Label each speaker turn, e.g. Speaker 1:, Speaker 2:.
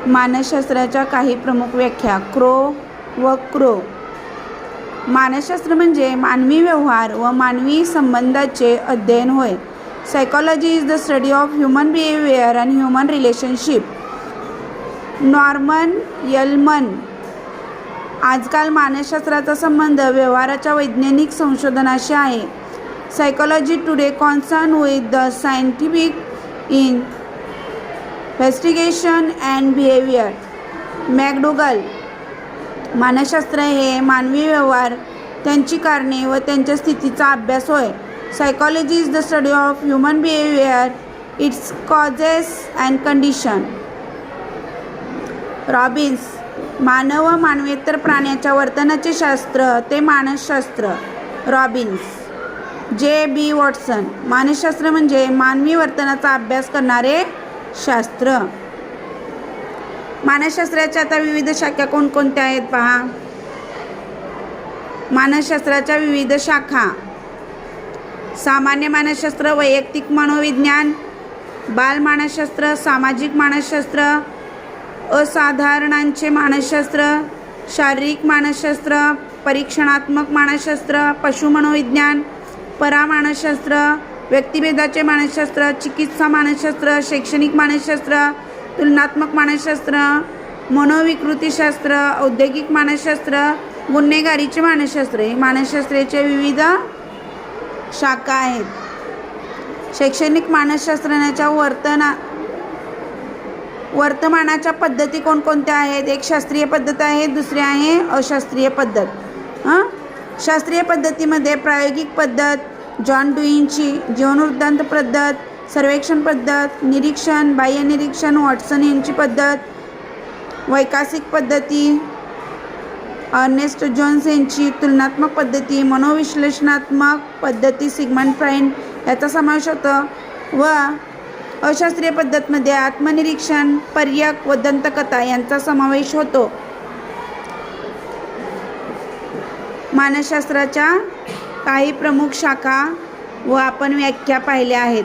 Speaker 1: मानसशास्त्राच्या काही प्रमुख व्याख्या. क्रो व क्रो. मानसशास्त्र म्हणजे मानवी व्यवहार व मानवी संबंधाचे अध्ययन होय. Psychology is the study of human behaviour and human relationship. Norman L Munn. आजकाल मानसशास्त्राचा संबंध व्यवहाराच्या वैज्ञानिक संशोधनाशी आहे. Psychology today concern with the scientific investigation and behaviour. McDougall. मानसशास्त्र हे मानवी व्यवहार, त्यांची कारणे व त्यांच्या स्थितीचा अभ्यास होय. Psychology is the study of human behaviour, its causes and condition. Robbins. मानव व मानवेतर प्राण्याच्या वर्तनाचे शास्त्र ते मानसशास्त्र. रॉबिन्स. जे बी वॉटसन. मानसशास्त्र म्हणजे मानवी वर्तनाचा अभ्यास करणारे शास्त्र. मानसशास्त्राच्या आता विविध शाखा कोणकोणत्या आहेत पहा. मानसशास्त्राच्या विविध शाखा. सामान्य मानसशास्त्र, वैयक्तिक मनोविज्ञान, बाल मानसशास्त्र, सामाजिक मानसशास्त्र, असाधारणांचे मानसशास्त्र, शारीरिक मानसशास्त्र, परीक्षणात्मक मानसशास्त्र, पशु मनोविज्ञान, परामानसशास्त्र, व्यक्तिभेदाचे मानसशास्त्र, चिकित्सा मानसशास्त्र, शैक्षणिक मानसशास्त्र, तुलनात्मक मानसशास्त्र, मनोविकृतीशास्त्र, औद्योगिक मानसशास्त्र, गुन्हेगारीचे मानसशास्त्र. हे मानसशास्त्राचे विविध शाखा आहेत. शैक्षणिक मानसशास्त्राच्या वर्तमानाच्या पद्धती कोणकोणत्या आहेत. एक शास्त्रीय पद्धत आहे, दुसरी आहे अशास्त्रीय पद्धत. शास्त्रीय पद्धतीमध्ये प्रायोगिक पद्धत, जॉन ड्यूईची जीवनवृत्तांत पद्धत, सर्वेक्षण पद्धत, निरीक्षण, बाह्य निरीक्षण, वॉटसन यांची पद्धत, वैकसिक पद्धती, अर्नेस्ट जोन्स यांची तुलनात्मक पद्धती, मनोविश्लेषणात्मक पद्धती, सिगमंड फ्राईड याचा समावेश होतो. व अशास्त्रीय पद्धतमध्ये आत्मनिरीक्षण, पर्यक व दंतकथा यांचा समावेश होतो. मानसशास्त्राच्या काही प्रमुख शाखा व आपण व्याख्या पाहिल्या आहेत.